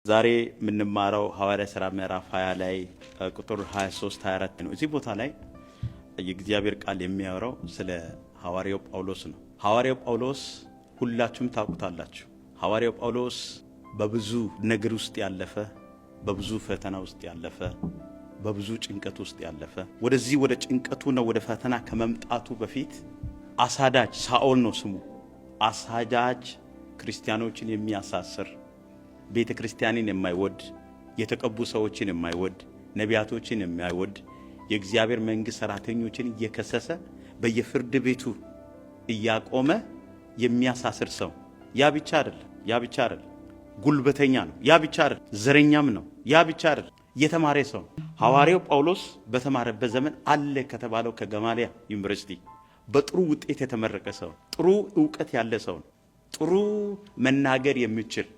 ዛሬ ምንማረው ሐዋርያ ሥራ ምዕራፍ 20 ላይ ቁጥር 23 24 ነው። እዚህ ቦታ ላይ የእግዚአብሔር ቃል የሚያወራው ስለ ሐዋርያው ጳውሎስ ነው። ሐዋርያው ጳውሎስ ሁላችሁም ታውቁታላችሁ። ሐዋርያው ጳውሎስ በብዙ ነገር ውስጥ ያለፈ፣ በብዙ ፈተና ውስጥ ያለፈ፣ በብዙ ጭንቀት ውስጥ ያለፈ፣ ወደዚህ ወደ ጭንቀቱና ወደ ፈተና ከመምጣቱ በፊት አሳዳጅ ሳኦል ነው ስሙ። አሳዳጅ ክርስቲያኖችን የሚያሳስር ቤተ ክርስቲያንን የማይወድ የተቀቡ ሰዎችን የማይወድ ነቢያቶችን የማይወድ የእግዚአብሔር መንግሥት ሰራተኞችን እየከሰሰ በየፍርድ ቤቱ እያቆመ የሚያሳስር ሰው። ያ ብቻ አይደለም፣ ጉልበተኛ ነው። ያ ብቻ አይደለም፣ ዘረኛም ነው። ያ ብቻ አይደለም፣ የተማረ ሰው። ሐዋርያው ጳውሎስ በተማረበት ዘመን አለ ከተባለው ከገማልያ ዩኒቨርሲቲ በጥሩ ውጤት የተመረቀ ሰው፣ ጥሩ ዕውቀት ያለ ሰው፣ ጥሩ መናገር የሚችል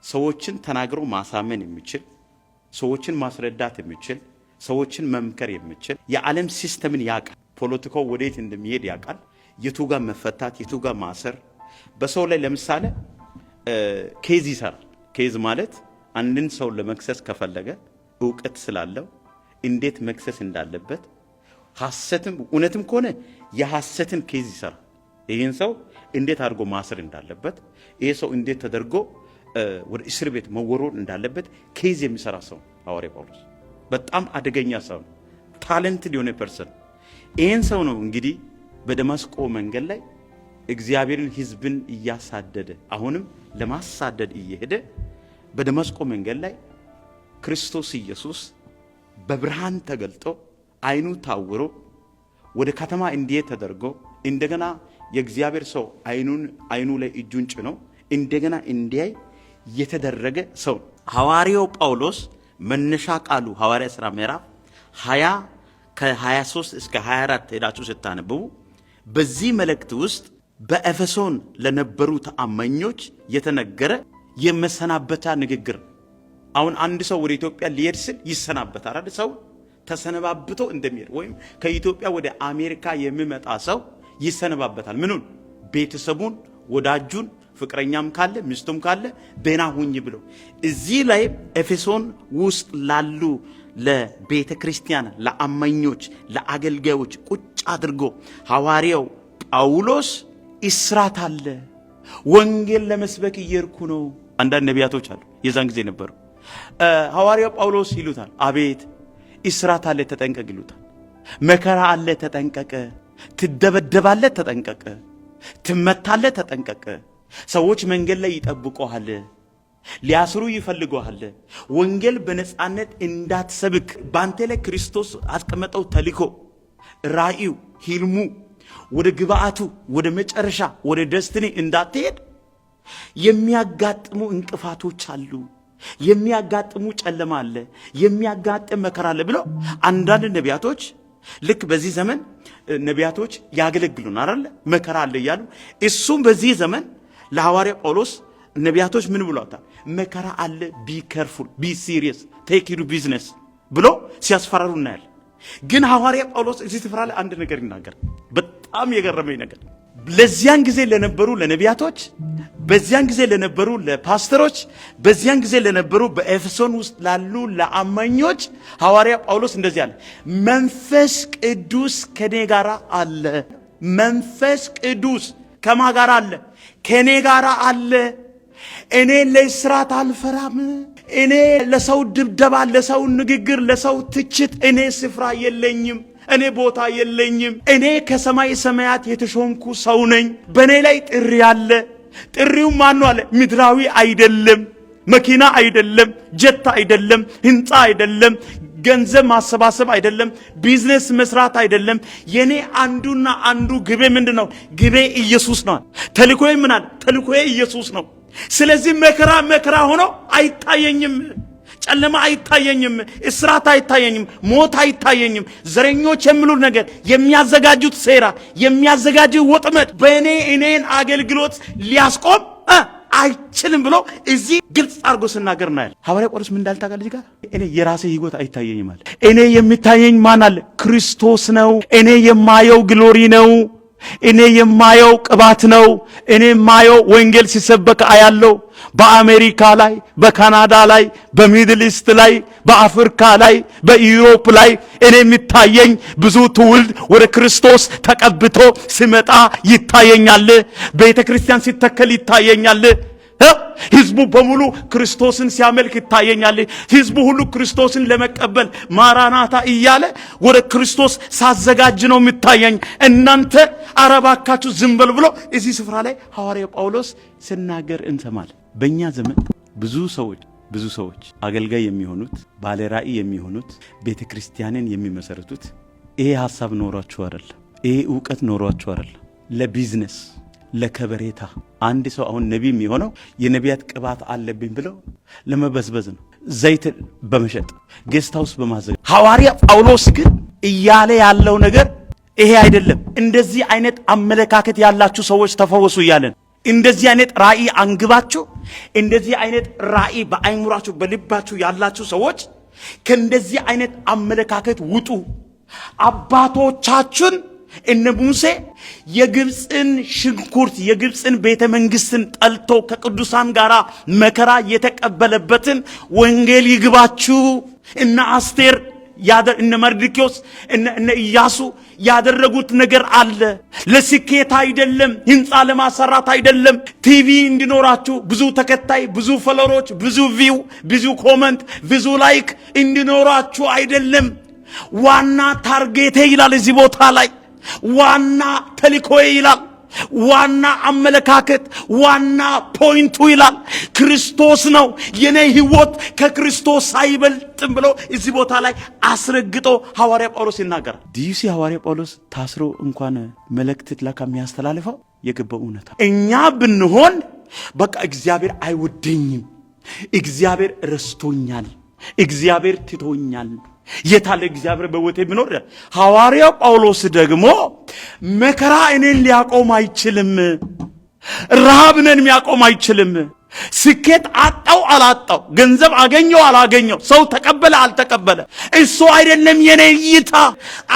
ሰዎችን ተናግሮ ማሳመን የሚችል፣ ሰዎችን ማስረዳት የሚችል፣ ሰዎችን መምከር የሚችል፣ የዓለም ሲስተምን ያውቃል። ፖለቲካው ወዴት እንደሚሄድ ያውቃል። የቱ ጋር መፈታት፣ የቱ ጋር ማሰር። በሰው ላይ ለምሳሌ ኬዝ ይሰራል። ኬዝ ማለት አንድን ሰው ለመክሰስ ከፈለገ ዕውቀት ስላለው እንዴት መክሰስ እንዳለበት፣ ሐሰትም እውነትም ከሆነ የሐሰትን ኬዝ ይሰራል። ይህን ሰው እንዴት አድርጎ ማሰር እንዳለበት፣ ይሄ ሰው እንዴት ተደርጎ ወደ እስር ቤት መወሮር እንዳለበት ኬዝ የሚሰራ ሰው ሐዋርያ ጳውሎስ። በጣም አደገኛ ሰው ነው። ታለንትድ የሆነ ፐርሰን። ይህን ሰው ነው እንግዲህ በደማስቆ መንገድ ላይ እግዚአብሔርን ሕዝብን እያሳደደ አሁንም ለማሳደድ እየሄደ በደማስቆ መንገድ ላይ ክርስቶስ ኢየሱስ በብርሃን ተገልጦ አይኑ ታውሮ ወደ ከተማ እንዲሄድ ተደርጎ እንደገና የእግዚአብሔር ሰው አይኑ ላይ እጁን ጭኖ እንደገና እንዲያይ የተደረገ ሰው። ሐዋርያው ጳውሎስ መነሻ ቃሉ ሐዋርያ ሥራ ምዕራፍ 20 ከ23 እስከ 24 ሄዳችሁ ስታነቡ በዚህ መልእክት ውስጥ በኤፌሶን ለነበሩ ተአማኞች የተነገረ የመሰናበቻ ንግግር። አሁን አንድ ሰው ወደ ኢትዮጵያ ሊሄድ ሲል ይሰናበታል አይደል? ሰው ተሰነባብቶ እንደሚሄድ ወይም ከኢትዮጵያ ወደ አሜሪካ የሚመጣ ሰው ይሰነባበታል። ምኑን? ቤተሰቡን፣ ወዳጁን፣ ፍቅረኛም ካለ ሚስቱም ካለ ደህና ሁኝ ብሎ። እዚህ ላይ ኤፌሶን ውስጥ ላሉ ለቤተ ክርስቲያን ለአማኞች ለአገልጋዮች ቁጭ አድርጎ ሐዋርያው ጳውሎስ እስራት አለ፣ ወንጌል ለመስበክ እየሄድኩ ነው። አንዳንድ ነቢያቶች አሉ የዛን ጊዜ ነበሩ። ሐዋርያው ጳውሎስ ይሉታል፣ አቤት እስራት አለ ተጠንቀቅ ይሉታል። መከራ አለ ተጠንቀቀ፣ ትደበደባለ ተጠንቀቀ፣ ትመታለ ተጠንቀቀ፣ ሰዎች መንገድ ላይ ይጠብቁሃል፣ ሊያስሩ ይፈልጉሃል፣ ወንጌል በነጻነት እንዳትሰብክ ባንተ ላይ ክርስቶስ አስቀመጠው ተልእኮ ራእዩ ህልሙ ወደ ግብአቱ ወደ መጨረሻ ወደ ደስትኒ እንዳትሄድ የሚያጋጥሙ እንቅፋቶች አሉ፣ የሚያጋጥሙ ጨለማ አለ፣ የሚያጋጥም መከራ አለ ብለው አንዳንድ ነቢያቶች ልክ በዚህ ዘመን ነቢያቶች ያገለግሉን አይደል? መከራ አለ እያሉ እሱም በዚህ ዘመን ለሐዋርያ ጳውሎስ ነቢያቶች ምን ብለውታል? መከራ አለ፣ ቢ ኬርፉል፣ ቢ ሲሪየስ፣ ቴክ ዩር ቢዝነስ ብሎ ሲያስፈራሩ እናያለን። ግን ሐዋርያ ጳውሎስ እዚህ ስፍራ ላይ አንድ ነገር ይናገር። በጣም የገረመኝ ነገር ለዚያን ጊዜ ለነበሩ ለነቢያቶች፣ በዚያን ጊዜ ለነበሩ ለፓስተሮች፣ በዚያን ጊዜ ለነበሩ በኤፌሶን ውስጥ ላሉ ለአማኞች ሐዋርያ ጳውሎስ እንደዚህ አለ፣ መንፈስ ቅዱስ ከኔ ጋር አለ። መንፈስ ቅዱስ ከማ ጋር አለ? ከኔ ጋር አለ። እኔ ለእስራት አልፈራም። እኔ ለሰው ድብደባ፣ ለሰው ንግግር፣ ለሰው ትችት እኔ ስፍራ የለኝም፣ እኔ ቦታ የለኝም። እኔ ከሰማይ ሰማያት የተሾምኩ ሰው ነኝ። በእኔ ላይ ጥሪ አለ። ጥሪው ማን አለ? ምድራዊ አይደለም፣ መኪና አይደለም፣ ጀት አይደለም፣ ህንፃ አይደለም፣ ገንዘብ ማሰባሰብ አይደለም፣ ቢዝነስ መስራት አይደለም። የኔ አንዱና አንዱ ግቤ ምንድነው? ግቤ ኢየሱስ ነው። ተልኮዬ ምን አለ? ተልኮዬ ኢየሱስ ነው። ስለዚህ መከራ ሆኖ አይታየኝም፣ ጨለማ አይታየኝም፣ እስራት አይታየኝም፣ ሞት አይታየኝም። ዘረኞች የሚሉት ነገር፣ የሚያዘጋጁት ሴራ፣ የሚያዘጋጁት ወጥመድ እኔን አገልግሎት ሊያስቆም አይችልም ብሎ እዚህ ግልጽ አድርጎ ሲናገር እናያለን። ሐዋርያ ጳውሎስ ምን እንዳልታጋል እዚህ ጋር እኔ የራሴ ህይወት አይታየኝም አለ። እኔ የሚታየኝ ማን አለ? ክርስቶስ ነው። እኔ የማየው ግሎሪ ነው። እኔ የማየው ቅባት ነው። እኔ የማየው ወንጌል ሲሰበክ አያለው። በአሜሪካ ላይ፣ በካናዳ ላይ፣ በሚድል ኢስት ላይ፣ በአፍሪካ ላይ፣ በዩሮፕ ላይ እኔ የሚታየኝ ብዙ ትውልድ ወደ ክርስቶስ ተቀብቶ ሲመጣ ይታየኛል። ቤተክርስቲያን ሲተከል ይታየኛል። ህዝቡ በሙሉ ክርስቶስን ሲያመልክ ይታየኛል። ህዝቡ ሁሉ ክርስቶስን ለመቀበል ማራናታ እያለ ወደ ክርስቶስ ሳዘጋጅ ነው የሚታየኝ። እናንተ አረባካችሁ ዝም በሉ ብሎ እዚህ ስፍራ ላይ ሐዋርያው ጳውሎስ ሲናገር እንሰማለን። በእኛ ዘመን ብዙ ሰዎች አገልጋይ የሚሆኑት፣ ባለ ራእይ የሚሆኑት፣ ቤተክርስቲያንን የሚመሰርቱት ይሄ ሐሳብ ኖሯቸው አይደለም። ይሄ ዕውቀት ኖሯቸው አይደለም። ለቢዝነስ ለከበሬታ አንድ ሰው አሁን ነቢይ የሚሆነው የነቢያት ቅባት አለብኝ ብለው ለመበዝበዝ ነው። ዘይት በመሸጥ ጌስት ሃውስ በማዘጋጀት። ሐዋርያ ጳውሎስ ግን እያለ ያለው ነገር ይሄ አይደለም። እንደዚህ አይነት አመለካከት ያላችሁ ሰዎች ተፈወሱ እያለን፣ እንደዚህ አይነት ራእይ አንግባችሁ፣ እንደዚህ አይነት ራእይ በአይምሯችሁ በልባችሁ ያላችሁ ሰዎች ከእንደዚህ አይነት አመለካከት ውጡ። አባቶቻችን እነ ሙሴ የግብፅን ሽንኩርት የግብፅን ቤተ መንግስትን ጠልቶ ከቅዱሳን ጋር መከራ የተቀበለበትን ወንጌል ይግባችሁ። እነ አስቴር እነ መርዶክዮስ እነ ኢያሱ ያደረጉት ነገር አለ። ለስኬት አይደለም፣ ህንፃ ለማሰራት አይደለም፣ ቲቪ እንዲኖራችሁ ብዙ ተከታይ፣ ብዙ ፎሎወሮች፣ ብዙ ቪው፣ ብዙ ኮመንት፣ ብዙ ላይክ እንዲኖራችሁ አይደለም። ዋና ታርጌቴ ይላል እዚህ ቦታ ላይ፣ ዋና ተልእኮዬ ይላል፣ ዋና አመለካከት፣ ዋና ፖይንቱ ይላል ክርስቶስ ነው። የኔ ህይወት ከክርስቶስ አይበልጥም ብሎ እዚህ ቦታ ላይ አስረግጦ ሐዋርያ ጳውሎስ ይናገራል። ዲዩሲ ሐዋርያ ጳውሎስ ታስሮ እንኳን መልእክት ለካ የሚያስተላልፈው የገባው እውነታ እኛ ብንሆን በቃ እግዚአብሔር አይወደኝም፣ እግዚአብሔር ረስቶኛል፣ እግዚአብሔር ትቶኛል፣ የታለ እግዚአብሔር በወቴ ቢኖር። ሐዋርያው ጳውሎስ ደግሞ መከራ እኔን ሊያቆም አይችልም፣ ረሃብ እኔን ሊያቆም አይችልም፣ ስኬት አጣው አላጣው፣ ገንዘብ አገኘው አላገኘው፣ ሰው ተቀበለ አልተቀበለ፣ እሱ አይደለም የኔ እይታ።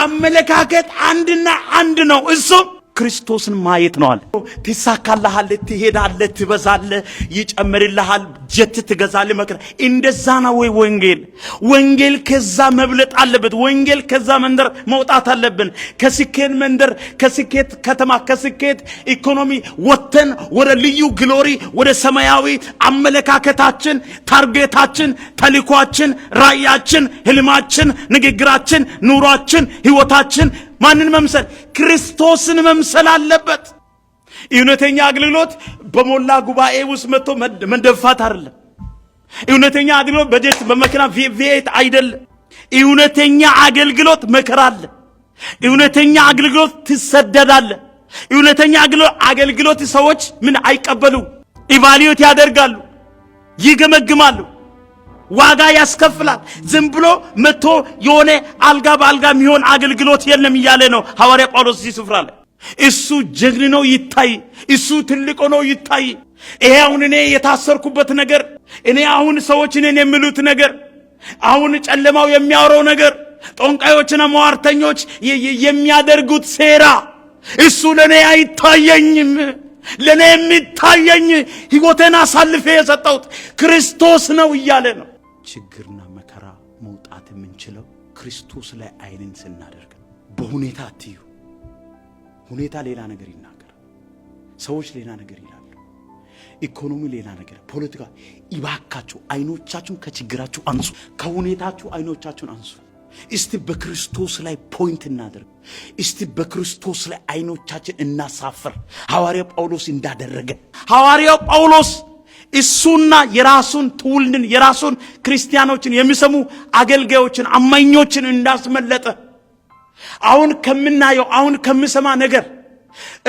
አመለካከት አንድና አንድ ነው፣ እሱም ክርስቶስን ማየት ነው አለ። ትሳካልሃል፣ ትሄዳለህ፣ ትበዛለህ፣ ይጨምርልሃል፣ ጀት ትገዛለህ፣ መከራ። እንደዛ ነው ወይ ወንጌል? ወንጌል ከዛ መብለጥ አለበት። ወንጌል ከዛ መንደር መውጣት አለብን። ከስኬት መንደር፣ ከስኬት ከተማ፣ ከስኬት ኢኮኖሚ ወጥተን ወደ ልዩ ግሎሪ፣ ወደ ሰማያዊ አመለካከታችን፣ ታርጌታችን፣ ተልኳችን፣ ራእያችን፣ ህልማችን፣ ንግግራችን፣ ኑሯችን፣ ህይወታችን ማንን መምሰል? ክርስቶስን መምሰል አለበት። እውነተኛ አገልግሎት በሞላ ጉባኤ ውስጥ መጥቶ መደፋት አይደለም። እውነተኛ አገልግሎት በጀት በመኪና ቪኤት አይደለም። እውነተኛ አገልግሎት መከራ አለ። እውነተኛ አገልግሎት ትሰደዳለ። እውነተኛ አገልግሎት ሰዎች ምን አይቀበሉ፣ ኢቫሉዌት ያደርጋሉ፣ ይገመግማሉ፣ ዋጋ ያስከፍላል። ዝም ብሎ መጥቶ የሆነ አልጋ በአልጋ የሚሆን አገልግሎት የለም እያለ ነው ሐዋርያ ጳውሎስ እዚህ ስፍራ ላይ። እሱ ጀግን ነው ይታይ፣ እሱ ትልቅ ነው ይታይ። ይሄ አሁን እኔ የታሰርኩበት ነገር፣ እኔ አሁን ሰዎች እኔን የሚሉት ነገር፣ አሁን ጨለማው የሚያወራው ነገር፣ ጦንቃዮችና መዋርተኞች የሚያደርጉት ሴራ፣ እሱ ለኔ አይታየኝም። ለኔ የሚታየኝ ሕይወቴን አሳልፌ የሰጠሁት ክርስቶስ ነው እያለ ነው። ችግርና መከራ መውጣት የምንችለው ክርስቶስ ላይ አይንን ስናደርግ ነው። በሁኔታ አትዩ። ሁኔታ ሌላ ነገር ይናገራል፣ ሰዎች ሌላ ነገር ይላሉ፣ ኢኮኖሚ ሌላ ነገር፣ ፖለቲካ። ይባካችሁ አይኖቻችሁን ከችግራችሁ አንሱ፣ ከሁኔታችሁ አይኖቻችሁን አንሱ። እስቲ በክርስቶስ ላይ ፖይንት እናደርግ። እስቲ በክርስቶስ ላይ አይኖቻችን እናሳፍር፣ ሐዋርያው ጳውሎስ እንዳደረገ። ሐዋርያው ጳውሎስ እሱና የራሱን ትውልድን የራሱን ክርስቲያኖችን የሚሰሙ አገልጋዮችን አማኞችን እንዳስመለጠ አሁን ከምናየው አሁን ከምሰማ ነገር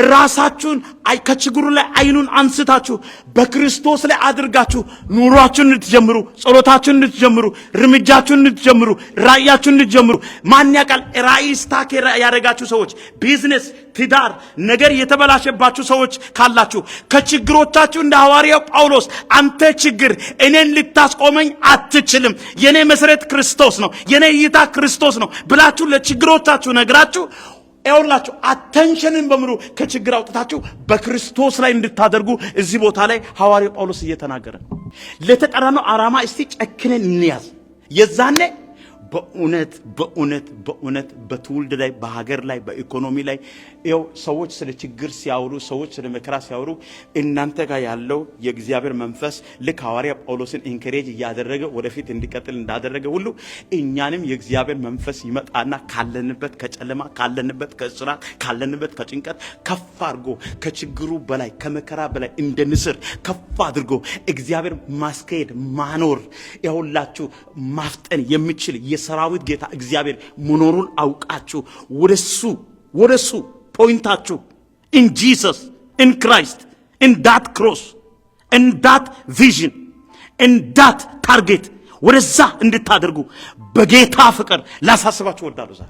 ራሳችሁን ከችግሩ ላይ አይኑን አንስታችሁ በክርስቶስ ላይ አድርጋችሁ ኑሯችሁን እንድትጀምሩ፣ ጸሎታችሁን እንድትጀምሩ፣ ርምጃችሁን እንድትጀምሩ፣ ራእያችሁን እንድትጀምሩ። ማን ያውቃል? ራእይ ስታክ ያደረጋችሁ ሰዎች፣ ቢዝነስ፣ ትዳር ነገር የተበላሸባችሁ ሰዎች ካላችሁ ከችግሮቻችሁ እንደ ሐዋርያው ጳውሎስ አንተ ችግር እኔን ልታስቆመኝ አትችልም፣ የኔ መሰረት ክርስቶስ ነው፣ የኔ እይታ ክርስቶስ ነው ብላችሁ ለችግሮቻችሁ ነግራችሁ ይኸውላችሁ አቴንሽንን በሙሉ ከችግር አውጥታችሁ በክርስቶስ ላይ እንድታደርጉ እዚህ ቦታ ላይ ሐዋርያው ጳውሎስ እየተናገረ ነው። ለተጠራነው ዓላማ እስቲ ጨክነን እንያዝ። የዛኔ በእውነት በትውልድ ላይ በሀገር ላይ በኢኮኖሚ ላይ ይኸው ሰዎች ስለ ችግር ሲያወሩ፣ ሰዎች ስለ መከራ ሲያወሩ እናንተ ጋር ያለው የእግዚአብሔር መንፈስ ልክ ሐዋርያ ጳውሎስን ኢንከሬጅ እያደረገ ወደፊት እንዲቀጥል እንዳደረገ ሁሉ እኛንም የእግዚአብሔር መንፈስ ይመጣና ካለንበት ከጨለማ ካለንበት ከእስራት ካለንበት ከጭንቀት ከፍ አድርጎ ከችግሩ በላይ ከመከራ በላይ እንደ ንስር ከፍ አድርጎ እግዚአብሔር ማስከሄድ ማኖር ይኸውላችሁ ማፍጠን የሚችል የሰራዊት ጌታ እግዚአብሔር መኖሩን አውቃችሁ ወደሱ ፖይንታችሁ in Jesus, in Christ, in that cross, in that vision, in that target ወደዛ እንድታደርጉ በጌታ ፍቅር ላሳስባችሁ ወዳለሁ ዛሬ